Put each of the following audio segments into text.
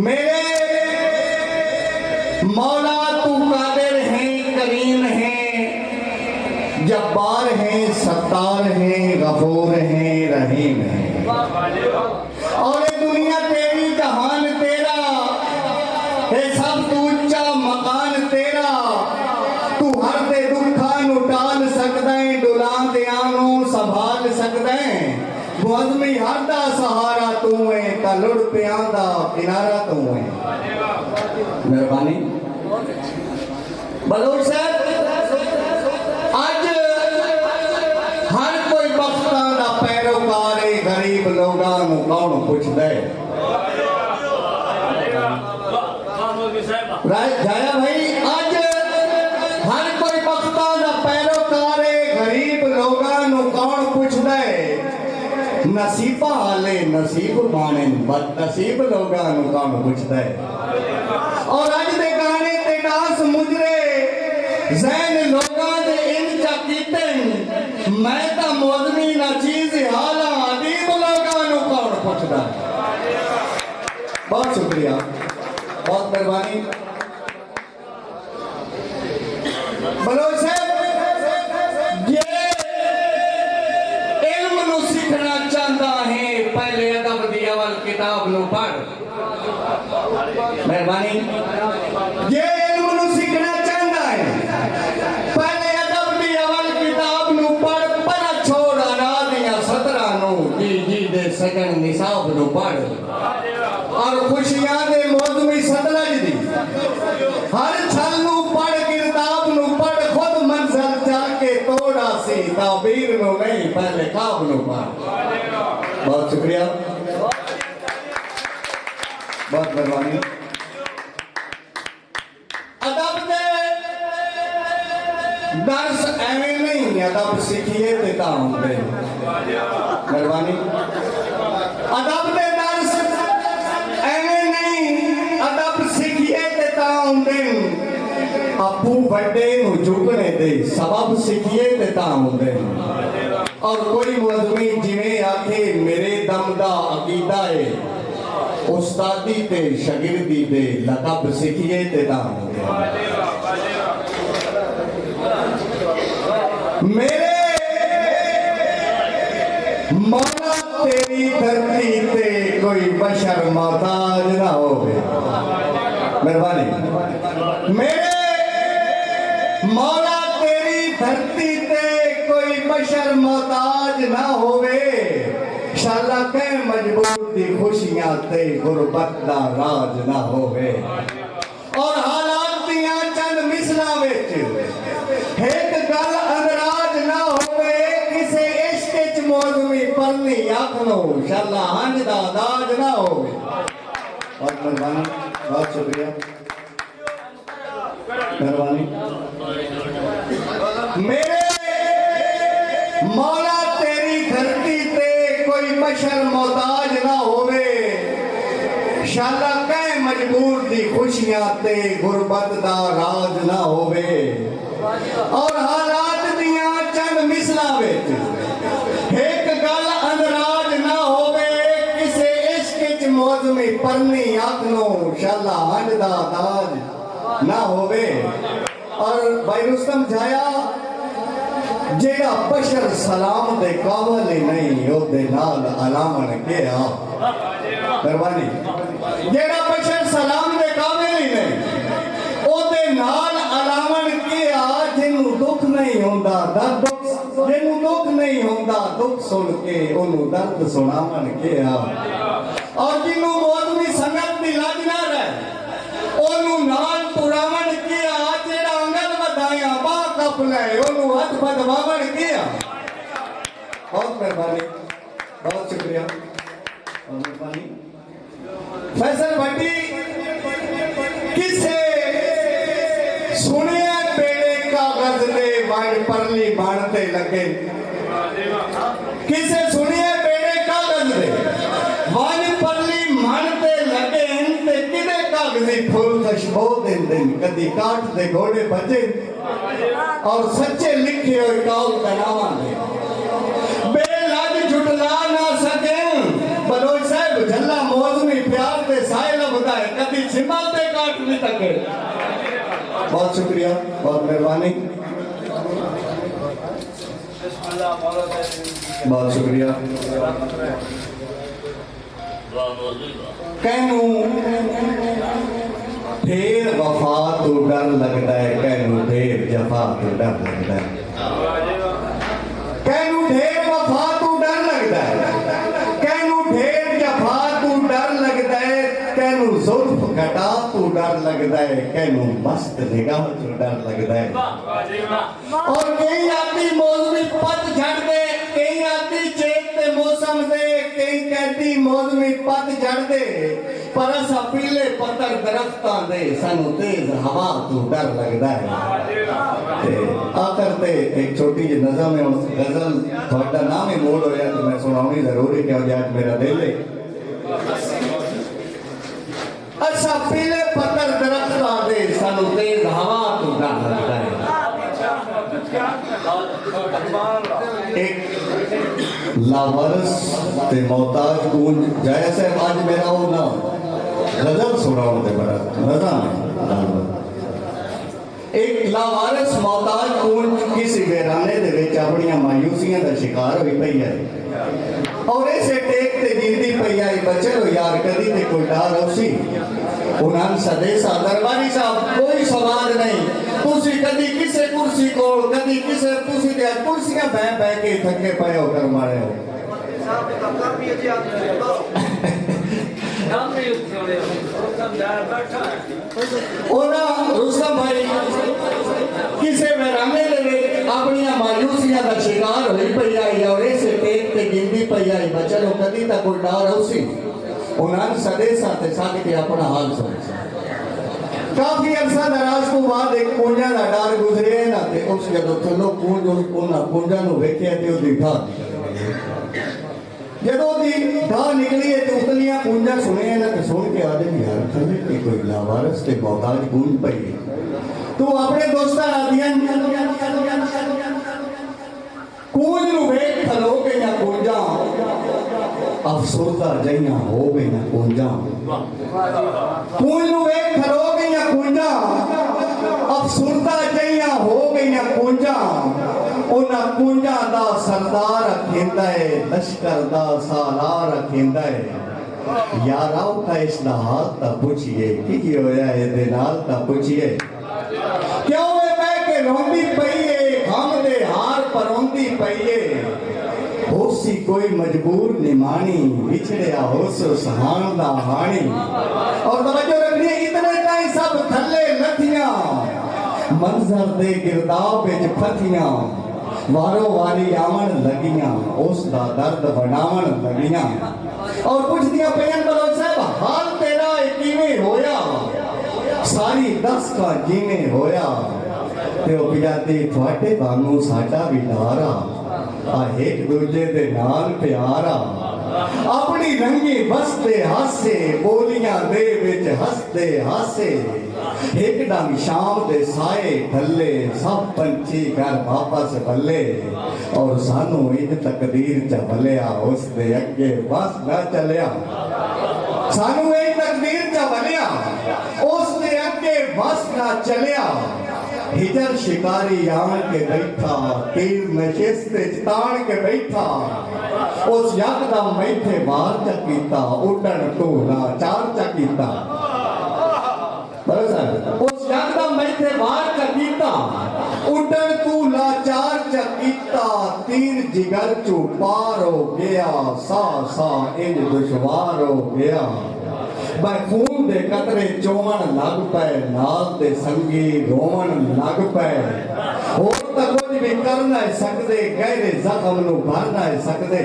میرے مولا تو قادر ہیں، کریم ہیں، جبار ہیں، ستار ہیں، غفور ہیں، رحیم ہیں، اور یہ دنیا تیری، جہان تیرا، اے سب تو اچھا مکان تیرا، تو ہر دے دکھا نو ٹال سکتا ہے، ڈلان دیانوں سنبھال سکتا ہے، معظمی ہر دا سہارا تو ہے، تلڑ پیان دا کنارہ تو ہے۔ مہربانی بلوچ صاحب، آج ہر کوئی بختان دا پیروکارے غریب لوگاں نو کون پوچھ دے جایا بھائی، آج ہر کوئی بختان دا پیروکارے غریب لوگاں نو کون پوچھ دے، نصیبہ آلے نصیب بانے بد نصیب لوگاں نو کون پوچھ دے، اور آج دے گانے تے ڈانس مجرے زین لوگاں دے انچا کیتن، میں تا موزمی نہ چیز حالا عدیب لوگاں نو کون پوچھ دے۔ بہت شکریہ، بہت مہربانی۔ بلوچ صاحب، یہ علم نو سیکھنا چاہتا ہے، پہلے ادب دی اول کتاب نو پڑھ۔ مہربانی، یہ علم نو سیکھنا چاہتا ہے، پہلے ادب دی اول کتاب نو پڑھ، پڑھ چھوڑ انادیاں سترہ نو، جی دے سکن نصاب نو پڑھ، اور خوشیاں دے موضوعی ستلج دی ہر چھل نو پڑھ، کرداب نو پڑھ، خود منزل چل کے توڑا سی، تعبیر نو نہیں پہلے خواب نو پڑھ۔ بہت شکریہ، بہت مہربانی۔ ادب دے درس ایویں نہیں، ادب سیکھیے تے کام دے۔ مہربانی، ادب دے درس ایویں نہیں، ادب سیکھیے تے کام دے، ابو بڑے نو جھکنے دے، سبب سیکھیے تے کام دے، اور کوئی مضمی جویں آکھے میرے دم دا عقیدہ ہے، استادی تے شاگردی دے لقب سیکھیے تے دام دے۔ میرے مولا تیری دھرتی تے کوئی بشر محتاج نہ ہوئے۔ مہربانی، میرے مولا تیری دھرتی تے کوئی بشر محتاج نہ ہوئے، شالا کہ مجبور دی خوشیاں تے غربت دا راج نہ ہوئے، اور حالات دیاں چند مثلاں وچ ایک گل اندراج نہ ہوئے، کسے عشق وچ موزمی پرنی آکھنو، شالا ہنج دا داج نہ ہوئے۔ بہت مہربانی، بہت شکریہ، مہربانی۔ میرے مولا تیری دھرتی تے کوئی بشر محتاج نہ ہوئے، شالا کہ مجبور دی خوشیاں تے غربت دا راج نہ ہوئے، اور حالات دیاں چند مثلاں وچ ایک گل اندراج نہ ہوئے، کسے عشق وچ موزمی پرنی آکھنو، شالا ہنج دا داج نہ ہوئے۔ اور بھائی رستم جھایا، جیڑا بشر سلام دے قابل ہی نہیں، او دے نال علامن کیا۔ مہربانی، جیڑا بشر سلام دے قابل ہی نہیں، او دے نال علامن کیا، جنہوں دکھ نہیں ہوندا درد، جنہوں دکھ نہیں ہوندا دکھ سن کے انہوں درد سنامن کیا، اور جنہوں موزمی سنگت دی لج نہ رہے انہوں نال ترامن کیا، جیڑا انگل ودائیاں باں کپ لے انہوں ہاتھ بدوامن کیا۔ بہت مہربانی، بہت شکریہ، بہت مہربانی۔ فیصل بھٹی، کسے سنے بیڑے کاغذ دے وائن پرلی بانتے لگے، کسے سنے بیڑے کاغذ دے وائن پرلی مانتے لگے، تے کدے کاغذی پھول خشبو دن دن کدی کاٹ دے گھوڑے بچے، اور سچے لکھے ہوئے کاؤ کناوان دے، بے لج جھٹلا نہ سکیں۔ بلوچ صاحب، جھلا موزمی सिमल ते काट भी तक। बहुत शुक्रिया, बहुत मेहरबानी, बहुत शुक्रिया। कहनू ढेर वफा तो डर लगता है, कहनू ढेर जफा तो डर लगता है, कहनू ढेर वफा तो डर लगता है, कहनू ढेर जफा तो डर लगता है, कहनू जुल्फ घटा तो डर लगता है, कहनू मस्त निगाह तो डर लगता है। और कई आती मौसमी पतझड़ दे, कई आती चेत ते मौसम दे, कई कहती मौसमी पतझड़ दे, पर असा पीले पत्तर दरख्तां दे सानू तेज हवा तो डर लगता है। आखिर ते एक छोटी जी नज़म है, उस गजल थोड़ा नाम ही मोड़ होया तो मैं सुनाऊंगी जरूर है, क्योंकि आज मेरा दिल है। असा पीले पत्तर दरख्तां दे सानू तेज हवा तो डर लगता है। एक लावारिस ते मोहताज गूंज जैसे आज मेरा वो ना गजल सुनाओ दे बड़ा मजा है। एक लावारिस मोहताज गूंज किसी बेराने दे विच अपनी मायूसियां दा शिकार होई पई है, और इसे टेक ते जींदी पई आई बचलो यार कदी ते कोई डर उसी उन्हां सदेसा दरबारी साहब कोई सवाल नहीं, तुसी कदी किसे कुर्सी कोल कदी किसे तुसी ते कुर्सियां बह के थके पए हो कर मारे हो। ओना रुस्तम भाई किसे बेराने दे अपनी मायूसियां दा शिकार होई पई आई, और इसे टेक ते गिंदी पई आई बचलो कदी ता कोई डर उसी उन्हां सदेसा ते सद के अपना हाल सुन। काफी अरसा दराज को बाद एक कुंजा दा डर गुजरे ना ते उस जदों थल्लो कुंज उन्हां कुंजा नु वेखिया ते ओदी ढा जदों दी ढा निकली है ते उतलियां कुंजा सुने ना ते सुन के आदमी यार थल्ले की कोई लावारिस ते मोहताज गूंज पई। तू अपने दोस्तां आदियां कुंज नु वेख खलो के ना कुंजा अफसुरदा जइयां हो गई ना कुंजा, कुंज नु वेख खलो के ना कुंजा अफसुरदा जइयां हो गई ना कुंजा, उन्हां कुंजा दा सरदार रखिंदा है लश्कर दा सालार रखिंदा है। यार आओ का इस दा हाल ता पूछिए की होया ए दे नाल ता पूछिए, क्यों ए मैं के रोंदी पई है हम दे हार परोंदी पई है, होसी कोई मजबूर निमानी बिछड़िया होसो सहान दा हानी। और तवज्जो रखनी इतने टाइम सब थल्ले लथियां मंजर दे गिरदाव विच फथियां, वारो वारी आवन लगियां उस दा दर्द बनावन लगियां, और पुछदियां पईयां बलोच साहब हाल तेरा किवें होया, सारी दस का जिवें होया, ते ओ पिजाती थोड़े वांगू साडा भी डारा आ एक दूजे दे नाल प्यारा, अपनी रंगी बसते हासे बोलियां दे विच हसते हासे, एक डंग शाम दे साए ढले सब पंछी घर वापस बल्ले, और सानू इन तकदीर च भलिया उस दे अगे बस न चलिया, सानू इन तकदीर च भलिया उस दे अगे बस न चलिया। हिजर शिकारी आन के बैठा तीर नशिस्ते तान के बैठा, उस यकदम मैथे मार च कीता उड़न टूना चार च कीता, उस यकदम मैथे मार च कीता उड़न तू लाचार च कीता, तीर जिगर चू पार हो गया सा सा इंज दुश्वार हो गया, मैं खून दे कतरे चोवन लग पे नाल दे संगी रोवन लग पे, होर तां कुछ भी कर ना सकदे गहरे जख्म नू भर ना सकदे,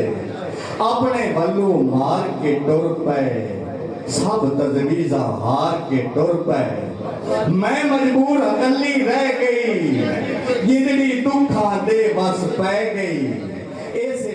अपने वल्लू मार के टुर पे सब तजवीज़ां हार के टुर पे, मैं मजबूर अकली रह गई जिंदड़ी दुखां दे बस पै गई, इस